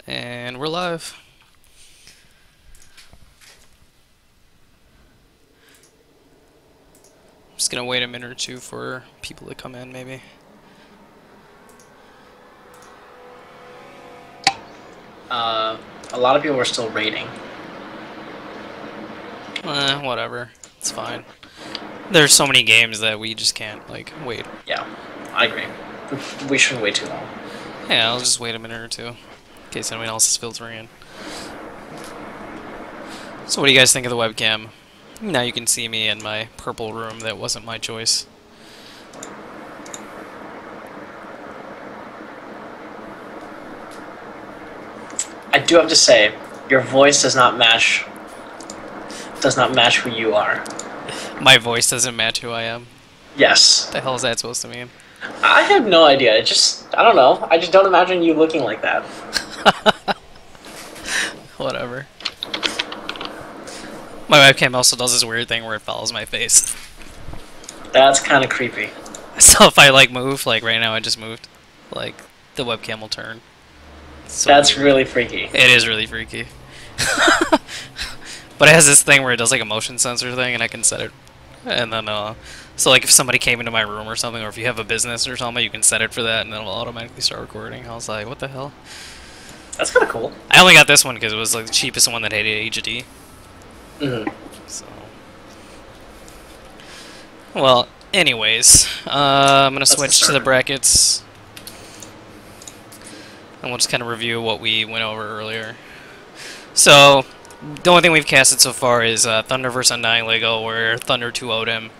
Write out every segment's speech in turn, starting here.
And we're live. Just gonna wait a minute or two for people to come in, maybe. A lot of people are still raiding. Whatever. It's fine. There's so many games that we just can't, like, wait. Yeah, I agree. We shouldn't wait too long. Yeah, I'll just wait a minute or two, in case anyone else is filtering in. So what do you guys think of the webcam? Now you can see me in my purple room that wasn't my choice. I do have to say, your voice does not match who you are. My voice doesn't match who I am. Yes. What the hell is that supposed to mean? I have no idea. I don't know. I just don't imagine you looking like that. Whatever. My webcam also does this weird thing where it follows my face. That's kind of creepy. So if I, like, move, like right now I just moved, like, the webcam will turn. So That's weird. really freaky. It is really freaky. But it has this thing where it does like a motion sensor thing, and I can set it. And then, so like if somebody came into my room or something, or if you have a business or something, you can set it for that, and then it'll automatically start recording. I was like, what the hell? That's kind of cool. I only got this one because it was like the cheapest one that had HD. Mm-hmm. So, well, anyways, I'm gonna switch to the brackets. And we'll just kind of review what we went over earlier. So, the only thing we've casted so far is Thunder vs. Undying Lego, where Thunder 2-0'd him.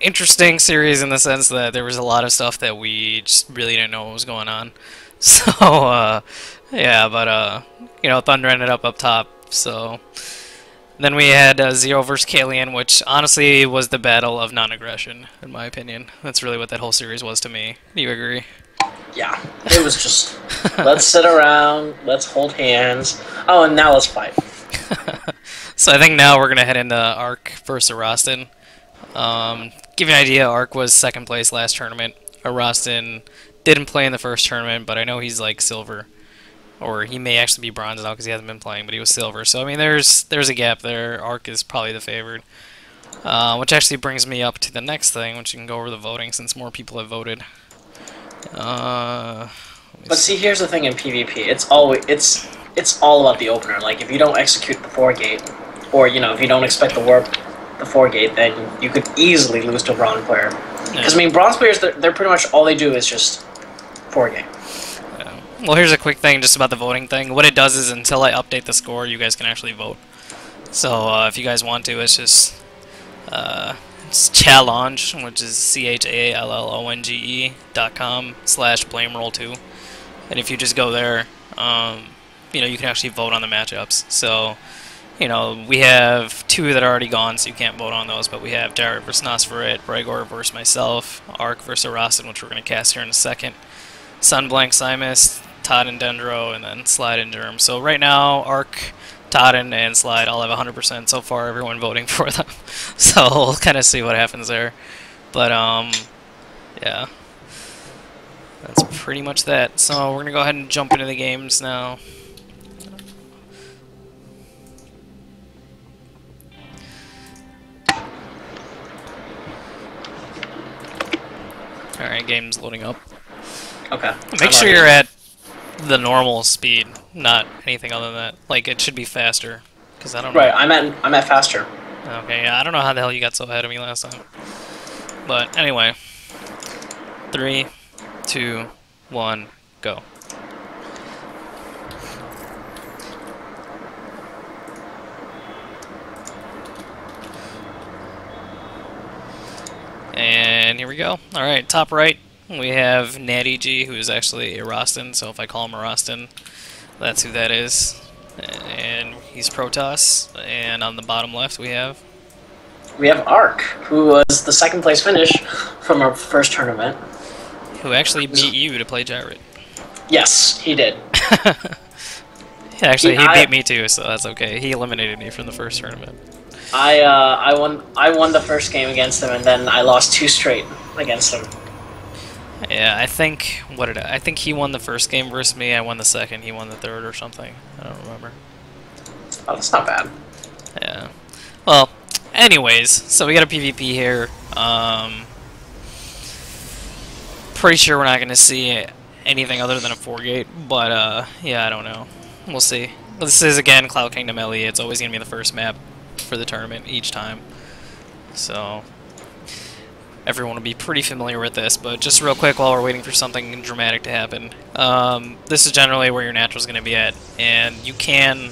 Interesting series in the sense that there was a lot of stuff that we just really didn't know what was going on. So, yeah, but, you know, Thunder ended up top, so... Then we had Zero vs. Kalian, which honestly was the battle of non-aggression, in my opinion. That's really what that whole series was to me. Do you agree? Yeah, it was just, let's sit around, let's hold hands. Oh, and now let's fight. So I think now we're going to head into Ark versus Arostin. Give you an idea, Ark was second place last tournament. Arostin didn't play in the first tournament, but I know he's like silver. Or he may actually be bronze now because he hasn't been playing, but he was silver. So, I mean, there's a gap there. Ark is probably the favored. Which actually brings me up to the next thing, which you can go over the voting since more people have voted. But see, here's the thing in PvP. It's all about the opener. Like, if you don't execute the 4-gate, or, you know, if you don't expect the warp, the 4-gate, then you could easily lose to a bronze player. Because, I mean, bronze players, they're pretty much, all they do is just 4-gate. Well, here's a quick thing just about the voting thing. What it does is until I update the score, you guys can actually vote. So, if you guys want to, it's just... it's challenge, which is CHALLONGE.com/blameroll2, and if you just go there, you know, you can actually vote on the matchups. So, you know, we have 2 that are already gone, so you can't vote on those, but we have Jarrett versus Nosferit, Bregor versus myself, Ark versus Arostin, which we're going to cast here in a second, Sunblank Simus, Todd and Dendro, and then Slide and Germ. So right now, Ark, Todd and Slide all have 100% so far, everyone voting for them. So we'll kind of see what happens there. But, yeah. That's pretty much that. So we're going to go ahead and jump into the games now. Alright, game's loading up. Okay. Make sure you're at the normal speed, not anything other than that. Like, it should be faster, because I don't know. Right, I'm at faster. Okay, yeah, I don't know how the hell you got so ahead of me last time. But anyway, 3, 2, 1, go. And here we go. Alright, top right, we have Natty G, who is actually Arostin, so if I call him Arostin, that's who that is. And he's Protoss. And on the bottom left, we have Ark, who was the second place finish from our first tournament. Who actually beat you to play Jarrett. Yes, he did. Actually, he beat me too, so that's okay. He eliminated me from the first tournament. I won the first game against him, and then I lost 2 straight against him. Yeah, I think I think he won the first game versus me. I won the second. He won the third or something. I don't remember. Oh, that's not bad. Yeah. Well, anyways, so we got a PvP here. Pretty sure we're not going to see anything other than a 4-gate, but yeah, I don't know. We'll see. This is again Cloud Kingdom LE. It's always going to be the first map for the tournament each time. So everyone will be pretty familiar with this, but just real quick while we're waiting for something dramatic to happen. This is generally where your natural is going to be at, and you can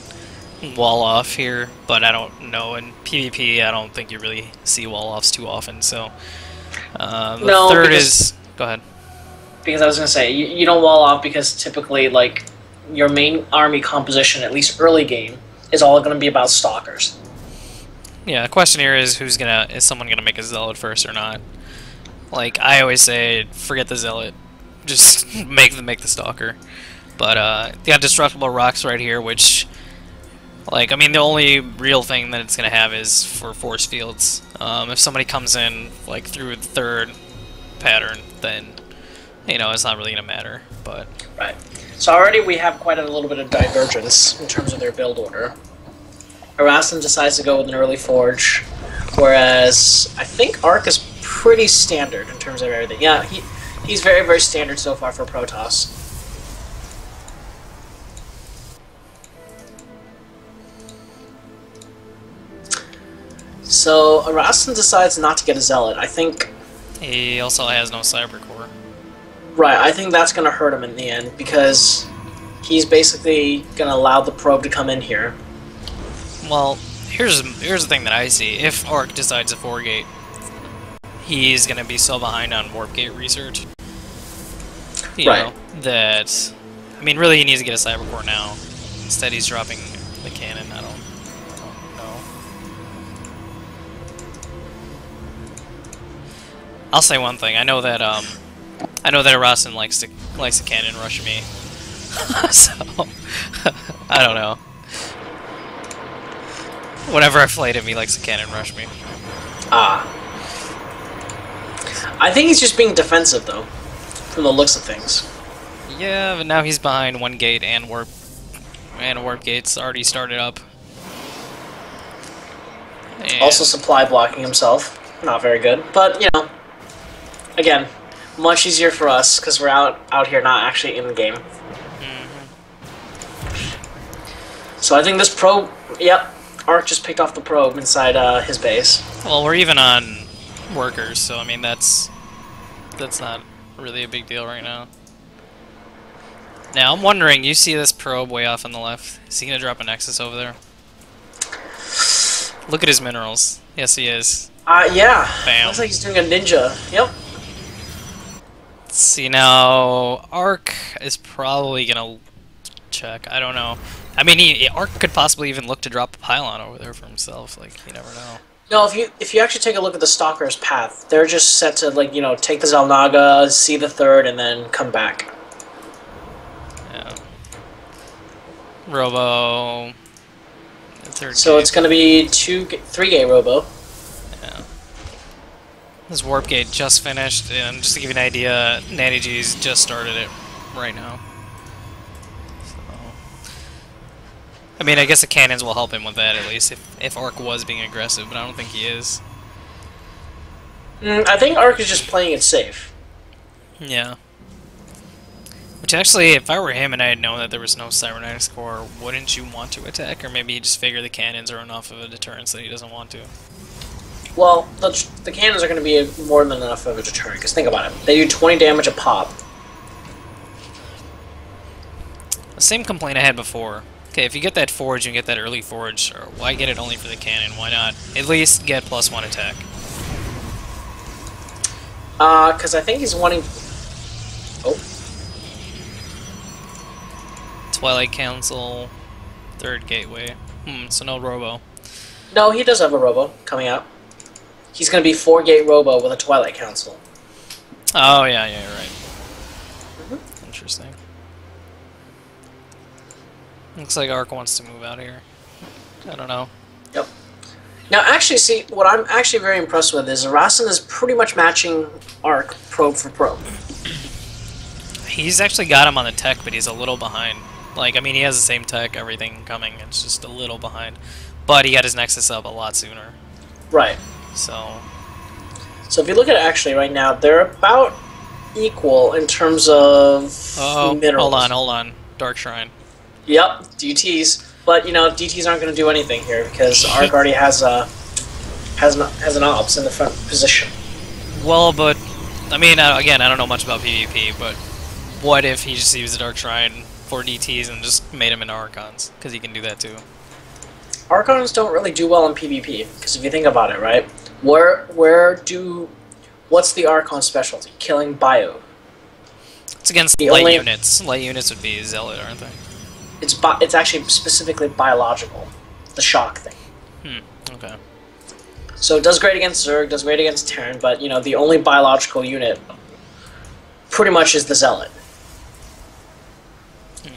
wall off here, but I don't know. In PvP, I don't think you really see wall offs too often. So the third is go ahead. Because I was gonna say you don't wall off because typically like your main army composition, at least early game, is all gonna be about stalkers. Yeah, the question here is is someone gonna make a zealot first or not? Like I always say, forget the zealot, just make the stalker. But you got destructible rocks right here, which, like, I mean, the only real thing that it's gonna have is for force fields. If somebody comes in like through the third pattern, then you know it's not really gonna matter. But right. So already we have quite a little bit of divergence in terms of their build order. Erasmus decides to go with an early forge, whereas I think Arc is pretty standard in terms of everything. Yeah, he's very, very standard so far for Protoss. So Erasmus decides not to get a Zealot. I think he also has no Cyber Core. Right, I think that's going to hurt him in the end, because he's basically going to allow the probe to come in here. Well, here's the thing that I see. If Arc decides a 4-gate, he's going to be so behind on warp gate research. You know, that... I mean, really he needs to get a Cyber Core now. Instead he's dropping the cannon. I don't know. I'll say one thing. I know that Arasan likes to cannon rush me. So I don't know. Whenever I fight him, he likes to cannon rush me. Ah. I think he's just being defensive, though, from the looks of things. Yeah, but now he's behind one gate and warp gate's already started up. And also supply blocking himself. Not very good, but you know, again, much easier for us because we're out here not actually in the game. So I think this probe, yep, Arc just picked off the probe inside his base. Well, we're even on workers, so I mean that's not really a big deal right now. Now I'm wondering, you see this probe way off on the left? Is he gonna drop a Nexus over there? Look at his minerals. Yes, he is. Yeah. Bam. Looks like he's doing a ninja. Yep. Let's see now. Arc is probably gonna check. I don't know. I mean, Arc could possibly even look to drop a pylon over there for himself. Like, you never know. No, if you actually take a look at the Stalker's path, they're just set to, like, you know, take the Xel'Naga, see the third, and then come back. Yeah. Robo. Third so gate. It's going to be 3-gate Robo. Yeah. This warp gate just finished, and just to give you an idea, Natty G's just started it right now. I mean, I guess the cannons will help him with that, at least, if Arc was being aggressive, but I don't think he is. I think Arc is just playing it safe. Yeah. Which actually, if I were him and I had known that there was no Cybernetics Core, wouldn't you want to attack? Or maybe you just figure the cannons are enough of a deterrence that he doesn't want to. Well, the cannons are going to be more than enough of a deterrent, because think about it. They do 20 damage a pop. The same complaint I had before. Okay, if you get that forge and get that early forge, or why get it only for the cannon? Why not at least get +1 attack? Because I think he's wanting... Oh. Twilight Council, third gateway. So no Robo. No, he does have a Robo coming out. He's going to be 4-gate Robo with a Twilight Council. Oh, yeah, you're right. Interesting. Looks like Arc wants to move out here. I don't know. Yep. Now, actually, see, what I'm actually very impressed with is Arasan is pretty much matching Arc probe for probe. He's actually got him on the tech, but he's a little behind. Like, I mean, he has the same tech, everything coming. It's just a little behind. But he got his Nexus up a lot sooner. Right. So if you look at it actually right now, they're about equal in terms of minerals. Hold on. Dark Shrine. Yep, DTs. But, you know, DTs aren't going to do anything here because Ark already has an ops in the front position. Well, but, I mean, again, I don't know much about PvP, but what if he just used the Dark Shrine for DTs and just made them into Archons? Because he can do that too. Archons don't really do well in PvP, because if you think about it, right? What's the Archon specialty? Killing bio. It's against light units. Light units would be Zealot, aren't they? It's actually specifically biological. The shock thing. Okay. So it does great against Zerg, does great against Terran, but, you know, the only biological unit pretty much is the Zealot.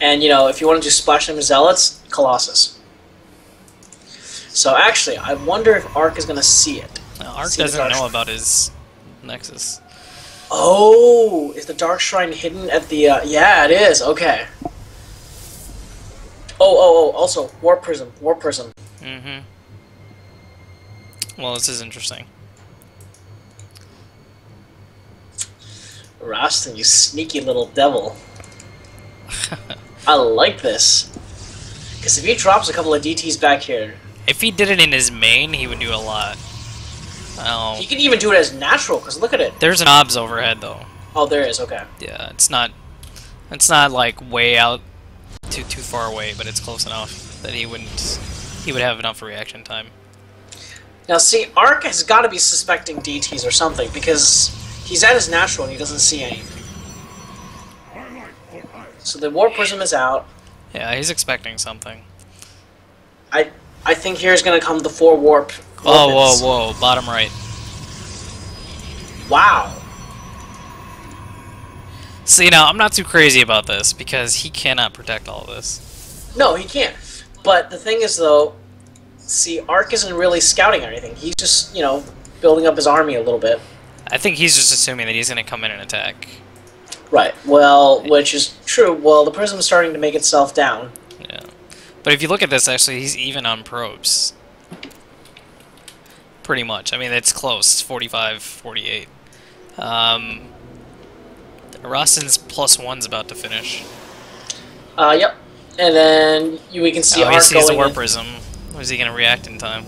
And, you know, if you want to do splash them Zealots, Colossus. So actually, I wonder if Ark is going to see it. Ark doesn't know about his Nexus. Oh, is the Dark Shrine hidden at the... yeah, it is. Okay. Oh, also, Warp Prism. Mm-hmm. Well, this is interesting. Rastin, you sneaky little devil. I like this. Because if he drops a couple of DTs back here... If he did it in his main, he would do a lot. He can even do it as natural, because look at it. There's an obs overhead, though. Oh, there is, okay. Yeah, it's not like way out too far away, but it's close enough that he would have enough reaction time. Now, see, Ark has got to be suspecting DTs or something, because he's at his natural and he doesn't see any. So the Warp Prism is out. Yeah, he's expecting something. I think here's going to come the 4 warp. Whoa, bottom right. Wow. See, now, I'm not too crazy about this, because he cannot protect all of this. No, he can't. But the thing is, though, see, Ark isn't really scouting or anything. He's just, you know, building up his army a little bit. I think he's just assuming that he's going to come in and attack. Right. Well, which is true. Well, the prism's starting to make itself down. Yeah. But if you look at this, actually, he's even on probes. Pretty much. I mean, it's close. 45, 48. Rostin's +1's about to finish. Yep. And then we can see Ark he sees the going Warp in. Prism. Was he going to react in time?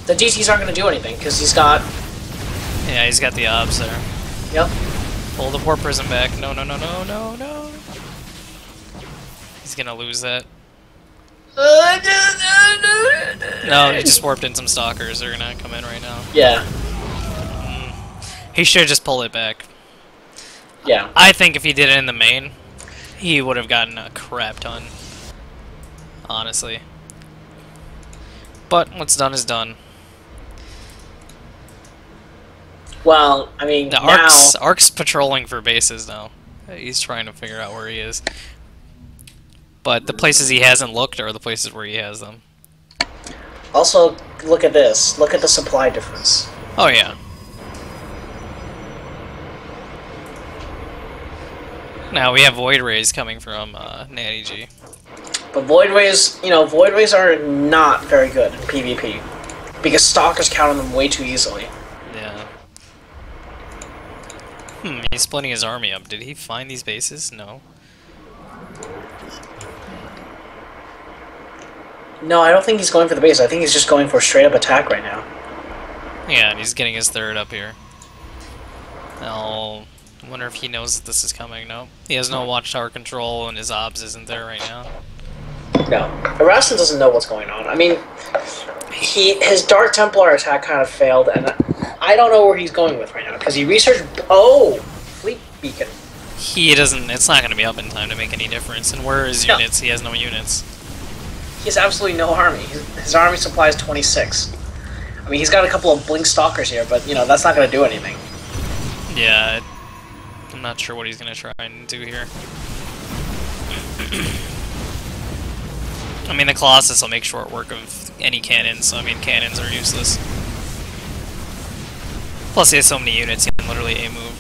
The DTs aren't going to do anything, because he's got... Yeah, he's got the obs there. Yep. Pull the Warp Prism back. No. He's going to lose that. No, he just warped in some stalkers. They're going to come in right now. Yeah. He should just pull it back. Yeah. I think if he did it in the main, he would have gotten a crap ton. Honestly. But what's done is done. Well, I mean, Ark's patrolling for bases now. He's trying to figure out where he is. But the places he hasn't looked are the places where he has them. Also, look at this. Look at the supply difference. Oh, yeah. Now we have Void Rays coming from Natty G. But Void Rays, you know, Void Rays are not very good in PvP. Because Stalkers count on them way too easily. Yeah. He's splitting his army up. Did he find these bases? No. No, I don't think he's going for the base. I think he's just going for a straight-up attack right now. Yeah, and he's getting his third up here. I wonder if he knows that this is coming. No. He has no watchtower control, and his obs isn't there right now. No. Rastin doesn't know what's going on. I mean, his Dark Templar attack kind of failed, and I don't know where he's going with right now, because he researched... Oh! Fleet Beacon. He doesn't... It's not going to be up in time to make any difference. And where are his units? He has no units. He has absolutely no army. His army supply is 26. I mean, he's got a couple of Blink Stalkers here, but, you know, that's not going to do anything. Yeah, I'm not sure what he's going to try and do here. I mean, the Colossus will make short work of any cannons, so I mean, cannons are useless. Plus, he has so many units, he can literally A-move.